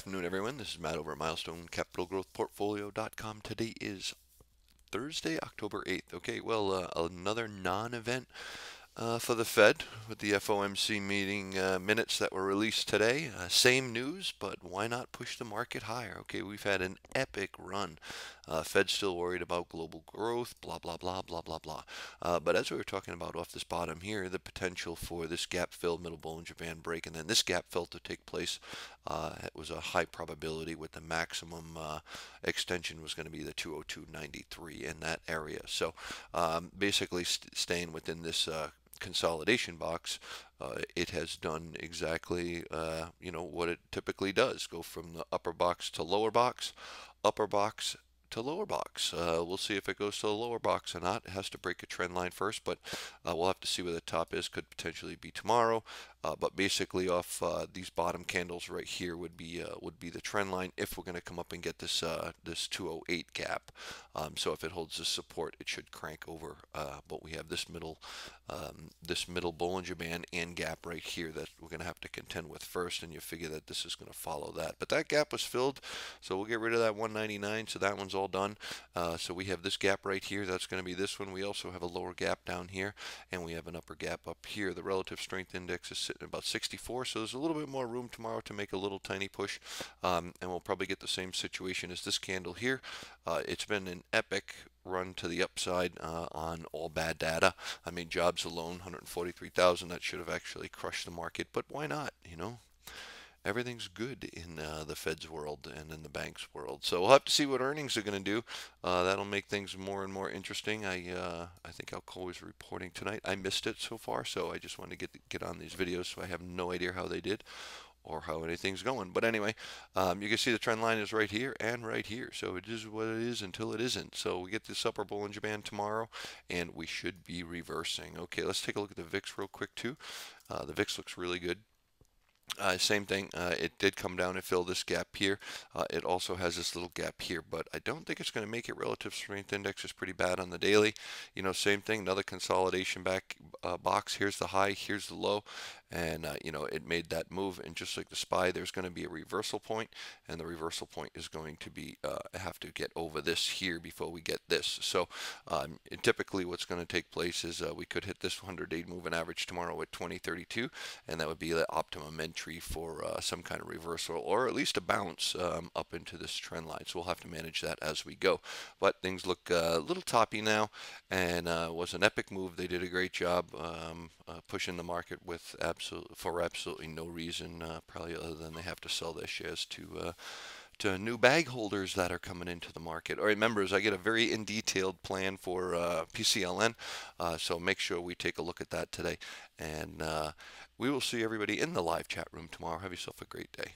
Good afternoon, everyone. This is Matt over at MilestoneCapitalGrowthPortfolio.com. Today is Thursday, October 8th. Okay, well, another non-event for the Fed with the FOMC meeting minutes that were released today. Same news, but why not push the market higher? Okay, we've had an epic run. Fed's still worried about global growth, blah, blah, blah, blah, blah, blah. But as we were talking about off this bottom here, the potential for this gap fill, middle Bollinger Band break, and then this gap fill to take place, it was a high probability with the maximum extension was going to be the 202.93 in that area. So basically staying within this consolidation box, it has done exactly what it typically does: go from the upper box to lower box, upper box to lower box. We'll see if it goes to the lower box or not. It has to break a trend line first, but we'll have to see where the top is. Could potentially be tomorrow, but basically off these bottom candles right here would be the trend line if we're going to come up and get this this 208 gap. So if it holds this support, it should crank over. But we have this middle Bollinger Band and gap right here that we're going to have to contend with first, and you figure that this is going to follow that. But that gap was filled, so we'll get rid of that 199. So that one's all done. So we have this gap right here. That's going to be this one. We also have a lower gap down here, and we have an upper gap up here. The relative strength index is sitting at about 64, so there's a little bit more room tomorrow to make a little tiny push, and we'll probably get the same situation as this candle here. It's been an epic run to the upside on all bad data. I mean, jobs alone, 143,000, that should have actually crushed the market, but why not, Everything's good in the Fed's world and in the bank's world. So we'll have to see what earnings are going to do. That'll make things more and more interesting. I think Alcoa's reporting tonight. I missed it so far, so I just wanted to get on these videos, so I have no idea how they did or how anything's going. But anyway, you can see the trend line is right here and right here. So it is what it is until it isn't. So we get this upper Bollinger Band tomorrow, and we should be reversing. Okay, let's take a look at the VIX real quick too. The VIX looks really good. Same thing, it did come down and fill this gap here. It also has this little gap here, but I don't think it's going to make it. Relative strength index is pretty bad on the daily. Same thing, another consolidation box. Here's the high, here's the low, and it made that move. And just like the SPY, there's going to be a reversal point, and the reversal point is going to be have to get over this here before we get this. So typically what's going to take place is we could hit this 100-day moving average tomorrow at 2032, and that would be the optimum entry for some kind of reversal, or at least a bounce up into this trend line. So we'll have to manage that as we go. But things look a little toppy now, and was an epic move. They did a great job pushing the market with absolutely no reason, probably other than they have to sell their shares to new bag holders that are coming into the market. All right, members, I get a very detailed plan for PCLN, so make sure we take a look at that today. And we will see everybody in the live chat room tomorrow. Have yourself a great day.